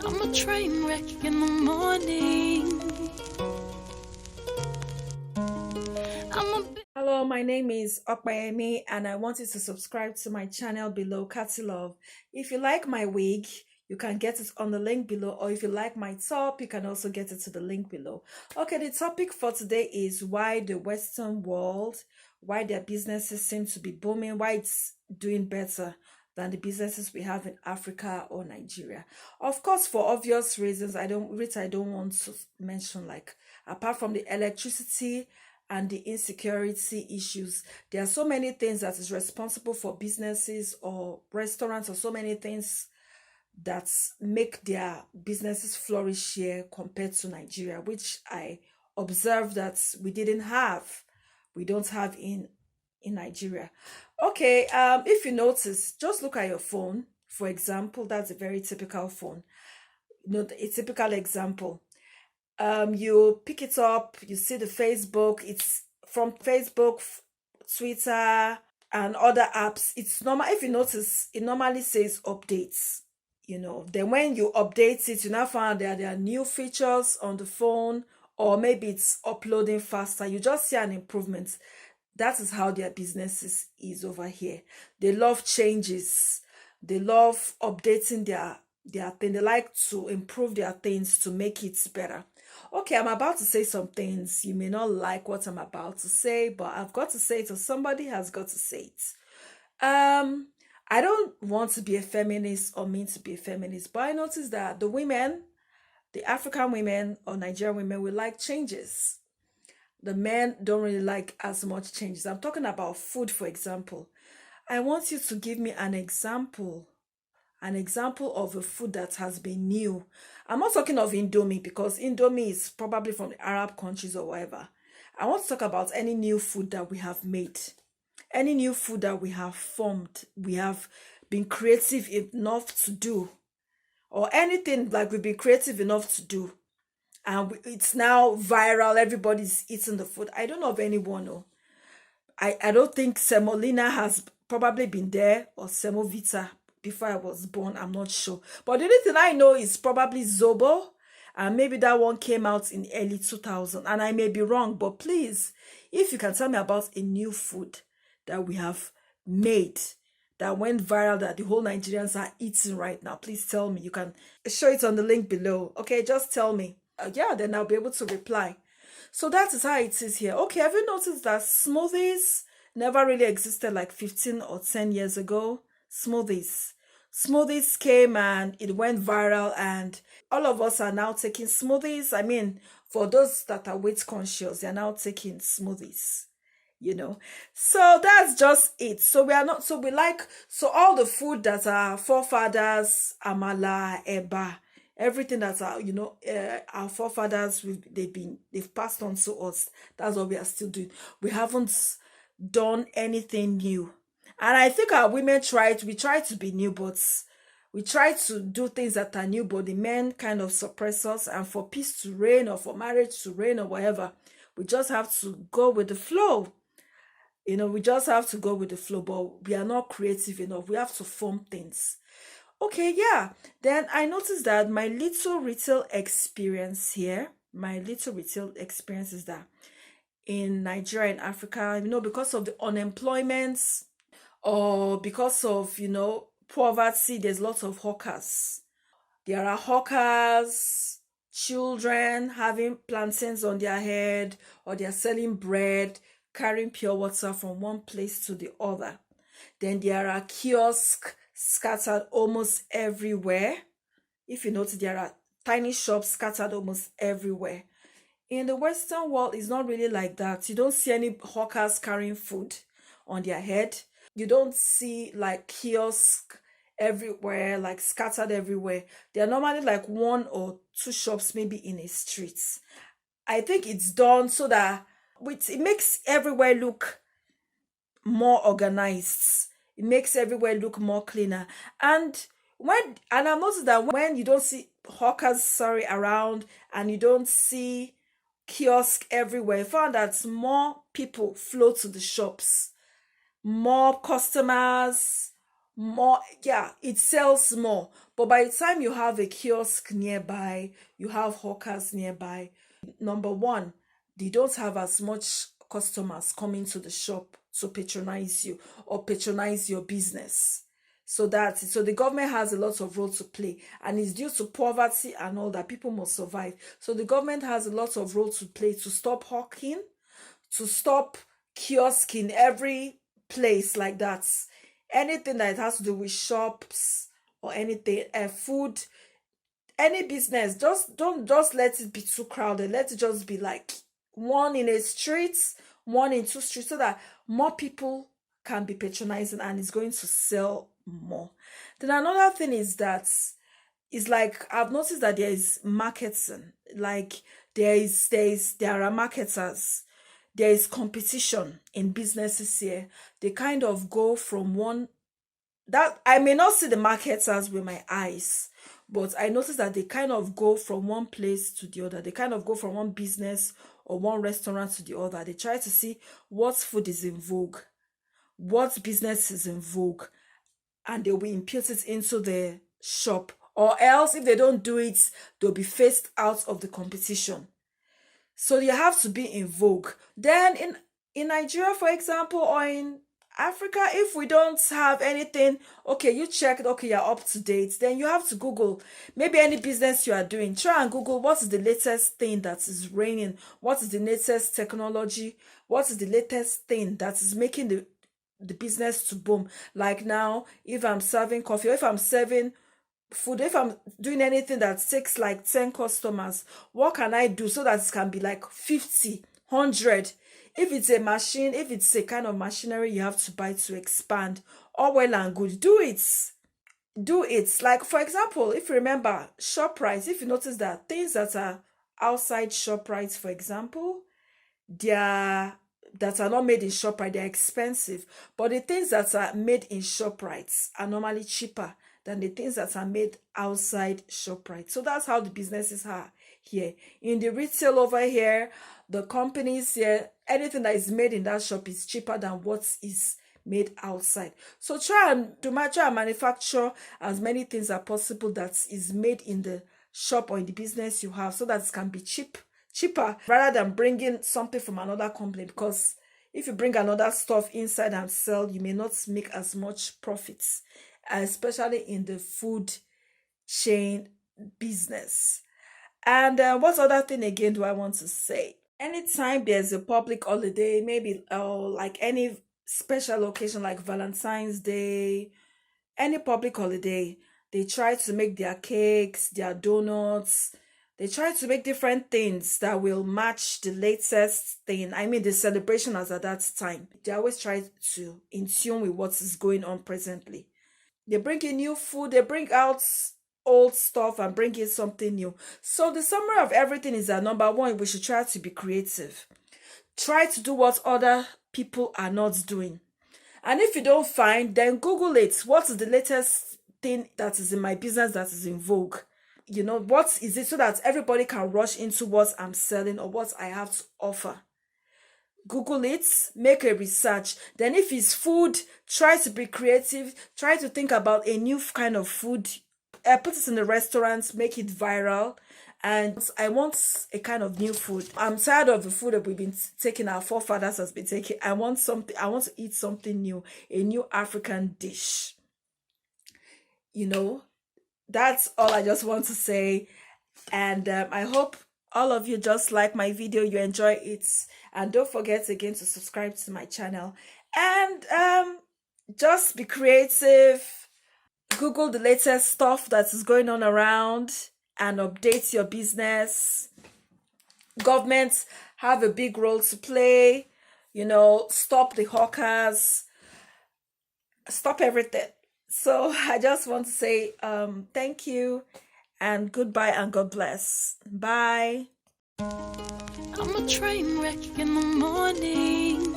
I'm a train wreck in the morning. Hello, my name is Okpayemi and I want you to subscribe to my channel below, Cathy Love. If you like my wig, you can get it on the link below, or if you like my top, you can also get it to the link below. Okay, the topic for today is why the Western world, why their businesses seem to be booming, why it's doing better than the businesses we have in Africa or Nigeria. Of course, for obvious reasons, I don't want to mention, like, apart from the electricity and the insecurity issues, there are so many things that is responsible for businesses or restaurants, or so many things that make their businesses flourish here compared to Nigeria, which I observed that we don't have in Nigeria. Okay, if you notice, just look at your phone. For example, that's a very typical phone. A typical example. You pick it up, you see the Facebook, it's from Facebook, Twitter, and other apps. It's normal. If you notice, it normally says updates. Then when you update it, you now find that there are new features on the phone, or maybe it's uploading faster. You just see an improvement. That is how their business is over here. They love changes. They love updating their thing. They like to improve their things to make it better. Okay, I'm about to say some things. You may not like what I'm about to say, but I've got to say it, or somebody has got to say it. I don't want to be a feminist or mean to be a feminist, but I noticed that the African women or Nigerian women, we like changes. The men don't really like as much changes. I'm talking about food, for example. I want you to give me an example of a food that has been new. I'm not talking of Indomie, because Indomie is probably from the Arab countries or whatever. I want to talk about any new food that we have made, any new food that we have formed, we have been creative enough to do, or anything like we've been creative enough to do. And it's now viral, everybody's eating the food. I don't know of anyone. No. I don't think semolina has probably been there, or semovita, before I was born. I'm not sure. But the only thing I know is probably Zobo. And maybe that one came out in early 2000. And I may be wrong, but please, if you can tell me about a new food that we have made that went viral, that the whole Nigerians are eating right now, please tell me. You can show it on the link below. Okay, just tell me. Yeah, then I'll be able to reply. So that is how it is here. Okay, have you noticed that smoothies never really existed like 15 or 10 years ago? Smoothies came and it went viral, and all of us are now taking smoothies. I mean, for those that are weight conscious, they're now taking smoothies. So that's just it. So we are not, so we like, so all the food that our forefathers, amala, eba, everything that our forefathers, they've passed on to us. That's what we are still doing. We haven't done anything new. And I think our women we try to be new, but we try to do things that are new, but the men kind of suppress us. And for peace to reign, or for marriage to reign, or whatever, we just have to go with the flow. We just have to go with the flow, but we are not creative enough. We have to form things. Okay, yeah. Then I noticed that my little retail experience is that in Nigeria and Africa, because of the unemployment, or because of, poverty, there's lots of hawkers. There are hawkers, children having plantains on their head, or they're selling bread, carrying pure water from one place to the other. Then there are kiosks scattered almost everywhere. If you notice, there are tiny shops scattered almost everywhere. In the Western world, it's not really like that. You don't see any hawkers carrying food on their head. You don't see like kiosks everywhere, like scattered everywhere. They're normally like one or two shops, maybe in a street. I think it's done so that it makes everywhere look more organized. It makes everywhere look more cleaner. And I've noticed that when you don't see hawkers, around, and you don't see kiosk everywhere, I found that more people flow to the shops, more customers, more, yeah, it sells more. But by the time you have a kiosk nearby, you have hawkers nearby, number one, they don't have as much customers coming to the shop to patronize you or patronize your business. So the government has a lot of role to play, and it's due to poverty and all that people must survive. So the government has a lot of role to play to stop hawking, to stop kiosk in every place like that. Anything that has to do with shops or anything, food, any business, just don't just let it be too crowded. Let it just be like one in a street, one in two streets, so that more people can be patronizing and it's going to sell more. Then another thing is that it's like I've noticed that there is marketing. Like there are marketers. There is competition in businesses here. They kind of go from one, that I may not see the marketers with my eyes, but I notice that they kind of go from one place to the other. They kind of go from one business or one restaurant to the other. They try to see what food is in vogue, what business is in vogue, and they will impute it into the shop. Or else, if they don't do it, they'll be phased out of the competition. So you have to be in vogue. Then in Nigeria, for example, or in Africa, if we don't have anything, okay, you checked, okay, you're up to date, then you have to Google maybe any business you are doing. Try and Google what is the latest thing that is reigning, what is the latest technology, what is the latest thing that is making the business to boom. Like now, if I'm serving coffee, or if I'm serving food, if I'm doing anything that takes like 10 customers, what can I do so that it can be like 50, 100? If it's a machine, if it's a kind of machinery you have to buy to expand, all well and good, do it. Do it. Like, for example, if you remember ShopRite, if you notice that things that are outside ShopRite, for example, they are that are not made in ShopRite, they're expensive. But the things that are made in ShopRite are normally cheaper than the things that are made outside ShopRite. So that's how the businesses are here. In the retail over here, the companies here, anything that is made in that shop is cheaper than what is made outside. So try and manufacture as many things as possible that is made in the shop or in the business you have, so that it can be cheaper, rather than bringing something from another company. Because if you bring another stuff inside and sell, you may not make as much profits, especially in the food chain business. And what other thing again do I want to say? Anytime there's a public holiday, maybe like any special occasion like Valentine's Day, any public holiday, they try to make their cakes, their donuts. They try to make different things that will match the latest thing. I mean, the celebration as at that time. They always try to in tune with what is going on presently. They bring in new food, they bring out old stuff and bring in something new. So the summary of everything is that number one, we should try to be creative. Try to do what other people are not doing. And if you don't find, then Google it. What is the latest thing that is in my business that is in vogue? What is it, so that everybody can rush into what I'm selling or what I have to offer. Google it, make a research. Then if it's food, try to be creative. Try to think about a new kind of food. Put it in the restaurants, make it viral. And I want a kind of new food. I'm tired of the food that we've been taking, our forefathers has been taking. I want to eat something new, a new African dish. That's all I just want to say. And I hope all of you just like my video, you enjoy it. And don't forget again to subscribe to my channel. And just be creative. Google the latest stuff that is going on around and update your business. Governments have a big role to play. Stop the hawkers, stop everything. So I just want to say thank you and goodbye and God bless. Bye. I'm a train wreck in the morning.